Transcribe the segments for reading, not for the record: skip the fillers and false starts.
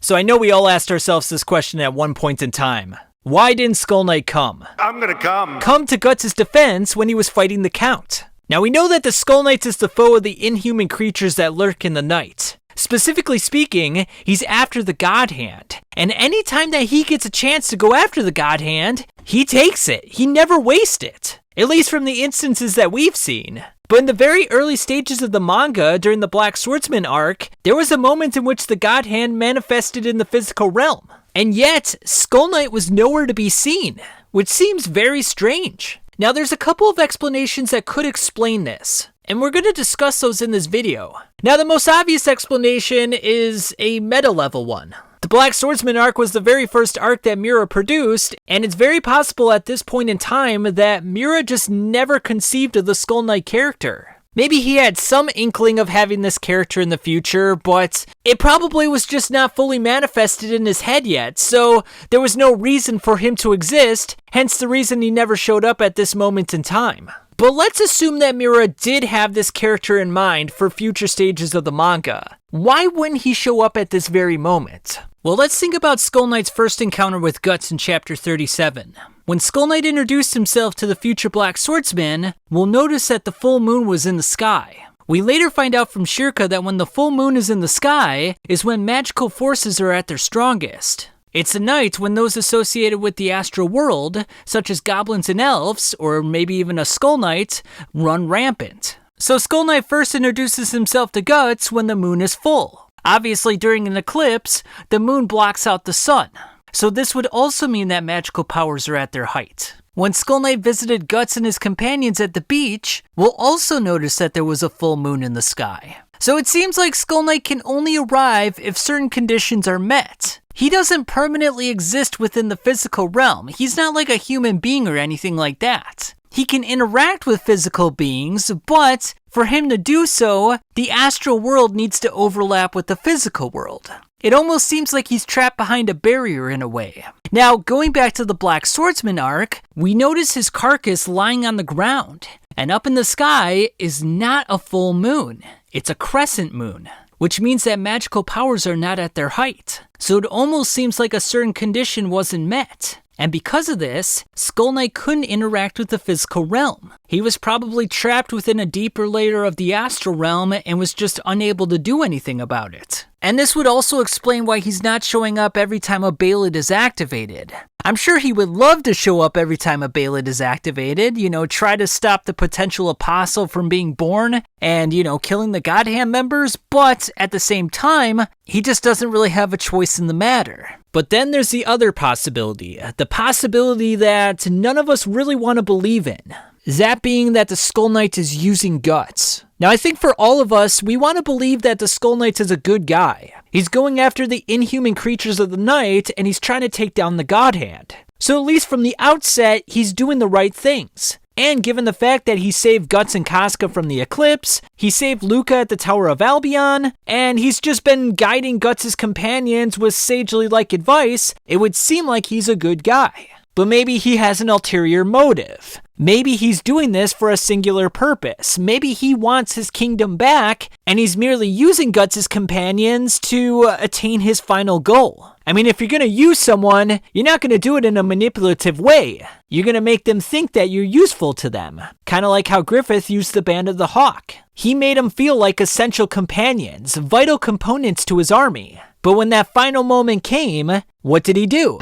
So I know we all asked ourselves this question at one point in time. Why didn't Skull Knight come? I'm gonna come. Come to Guts' defense when he was fighting the Count. Now we know that the Skull Knight is the foe of the inhuman creatures that lurk in the night. Specifically speaking, he's after the God Hand. And anytime that he gets a chance to go after the God Hand, he takes it. He never wastes it. At least from the instances that we've seen. But in the very early stages of the manga, during the Black Swordsman arc, there was a moment in which the God Hand manifested in the physical realm. And yet, Skull Knight was nowhere to be seen, which seems very strange. Now there's a couple of explanations that could explain this, and we're going to discuss those in this video. Now the most obvious explanation is a meta level one. The Black Swordsman arc was the very first arc that Miura produced, and it's very possible at this point in time that Miura just never conceived of the Skull Knight character. Maybe he had some inkling of having this character in the future, but it probably was just not fully manifested in his head yet, so there was no reason for him to exist, hence the reason he never showed up at this moment in time. But let's assume that Miura did have this character in mind for future stages of the manga. Why wouldn't he show up at this very moment? Well, let's think about Skull Knight's first encounter with Guts in chapter 37. When Skull Knight introduced himself to the future Black Swordsman, we'll notice that the full moon was in the sky. We later find out from Shirka that when the full moon is in the sky is when magical forces are at their strongest. It's the night when those associated with the astral world, such as goblins and elves, or maybe even a Skull Knight, run rampant. So Skull Knight first introduces himself to Guts when the moon is full. Obviously, during an eclipse, the moon blocks out the sun. So this would also mean that magical powers are at their height. When Skull Knight visited Guts and his companions at the beach, we'll also notice that there was a full moon in the sky. So it seems like Skull Knight can only arrive if certain conditions are met. He doesn't permanently exist within the physical realm. He's not like a human being or anything like that. He can interact with physical beings, but for him to do so, the astral world needs to overlap with the physical world. It almost seems like he's trapped behind a barrier in a way. Now, going back to the Black Swordsman arc, we notice his carcass lying on the ground, and up in the sky is not a full moon. It's a crescent moon, which means that magical powers are not at their height. So it almost seems like a certain condition wasn't met. And because of this, Skull Knight couldn't interact with the physical realm. He was probably trapped within a deeper layer of the astral realm and was just unable to do anything about it. And this would also explain why he's not showing up every time a behelit is activated. I'm sure he would love to show up every time a behelit is activated, try to stop the potential apostle from being born and, killing the God Hand members, but at the same time, he just doesn't really have a choice in the matter. But then there's the other possibility, the possibility that none of us really want to believe in. That being that the Skull Knight is using Guts. Now I think for all of us, we want to believe that the Skull Knight is a good guy. He's going after the inhuman creatures of the night and he's trying to take down the God Hand. So at least from the outset, he's doing the right things. And given the fact that he saved Guts and Casca from the eclipse, he saved Luca at the Tower of Albion, and he's just been guiding Guts' companions with sagely-like advice, it would seem like he's a good guy. But maybe he has an ulterior motive. Maybe he's doing this for a singular purpose. Maybe he wants his kingdom back, and he's merely using Guts' companions to attain his final goal. I mean, if you're going to use someone, you're not going to do it in a manipulative way. You're going to make them think that you're useful to them. Kind of like how Griffith used the Band of the Hawk. He made them feel like essential companions, vital components to his army. But when that final moment came, what did he do?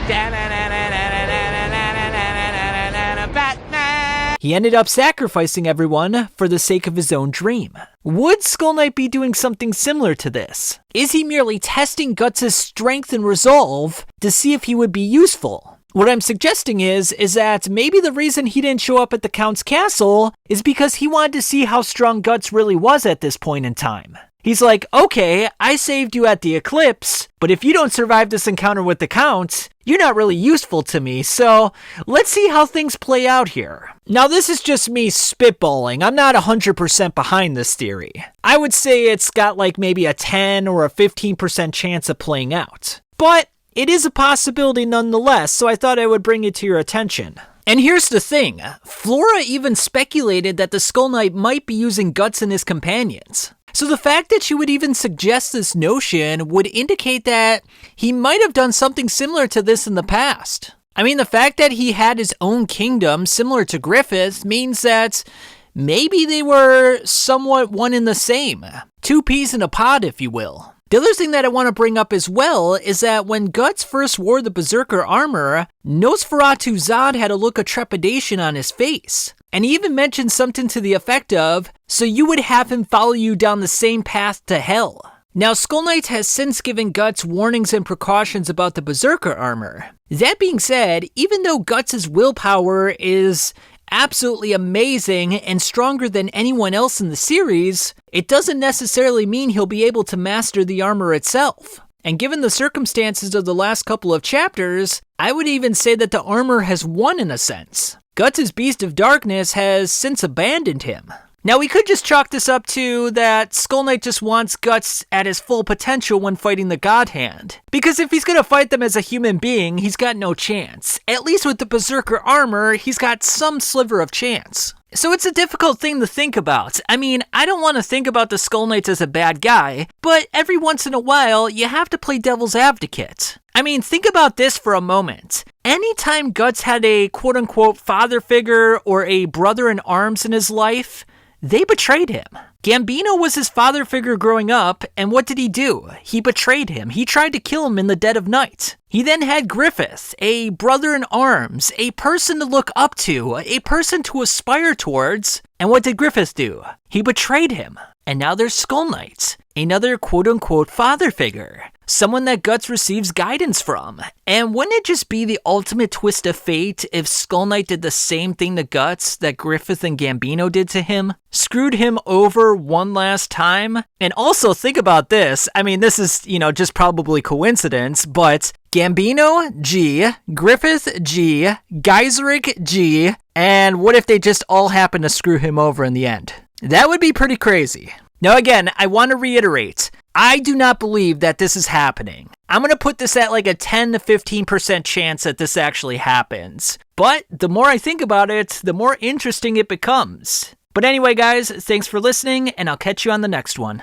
He ended up sacrificing everyone for the sake of his own dream. Would Skull Knight be doing something similar to this? Is he merely testing Guts' strength and resolve to see if he would be useful? What I'm suggesting is that maybe the reason he didn't show up at the Count's castle is because he wanted to see how strong Guts really was at this point in time. He's like, okay, I saved you at the eclipse, but if you don't survive this encounter with the Count, you're not really useful to me, so let's see how things play out here. Now this is just me spitballing, I'm not 100% behind this theory. I would say it's got like maybe a 10 or a 15% chance of playing out. But it is a possibility nonetheless, so I thought I would bring it to your attention. And here's the thing, Flora even speculated that the Skull Knight might be using Guts and his companions. So the fact that you would even suggest this notion would indicate that he might have done something similar to this in the past. I mean, the fact that he had his own kingdom similar to Griffith means that maybe they were somewhat one and the same. Two peas in a pod, if you will. The other thing that I want to bring up as well is that when Guts first wore the Berserker armor, Nosferatu Zod had a look of trepidation on his face. And he even mentioned something to the effect of, so you would have him follow you down the same path to hell. Now, Skull Knight has since given Guts warnings and precautions about the Berserker armor. That being said, even though Guts' willpower is absolutely amazing and stronger than anyone else in the series, it doesn't necessarily mean he'll be able to master the armor itself. And given the circumstances of the last couple of chapters, I would even say that the armor has won in a sense. Guts' Beast of Darkness has since abandoned him. Now, we could just chalk this up to that Skull Knight just wants Guts at his full potential when fighting the God Hand. Because if he's gonna fight them as a human being, he's got no chance. At least with the Berserker armor, he's got some sliver of chance. So it's a difficult thing to think about. I mean, I don't want to think about the Skull Knights as a bad guy, but every once in a while, you have to play devil's advocate. I mean, think about this for a moment. Anytime Guts had a quote-unquote father figure or a brother in arms in his life, they betrayed him. Gambino was his father figure growing up, and what did he do? He betrayed him. He tried to kill him in the dead of night. He then had Griffith, a brother in arms, a person to look up to, a person to aspire towards, and what did Griffith do? He betrayed him. And now there's Skull Knight, another quote-unquote father figure. Someone that Guts receives guidance from. And wouldn't it just be the ultimate twist of fate if Skull Knight did the same thing to Guts that Griffith and Gambino did to him? Screwed him over one last time? And also think about this. I mean, this is, just probably coincidence, but Gambino, G, Griffith, G, Geiseric, G, and what if they just all happen to screw him over in the end? That would be pretty crazy. Now again, I want to reiterate, I do not believe that this is happening. I'm going to put this at like a 10 to 15% chance that this actually happens. But the more I think about it, the more interesting it becomes. But anyway, guys, thanks for listening, and I'll catch you on the next one.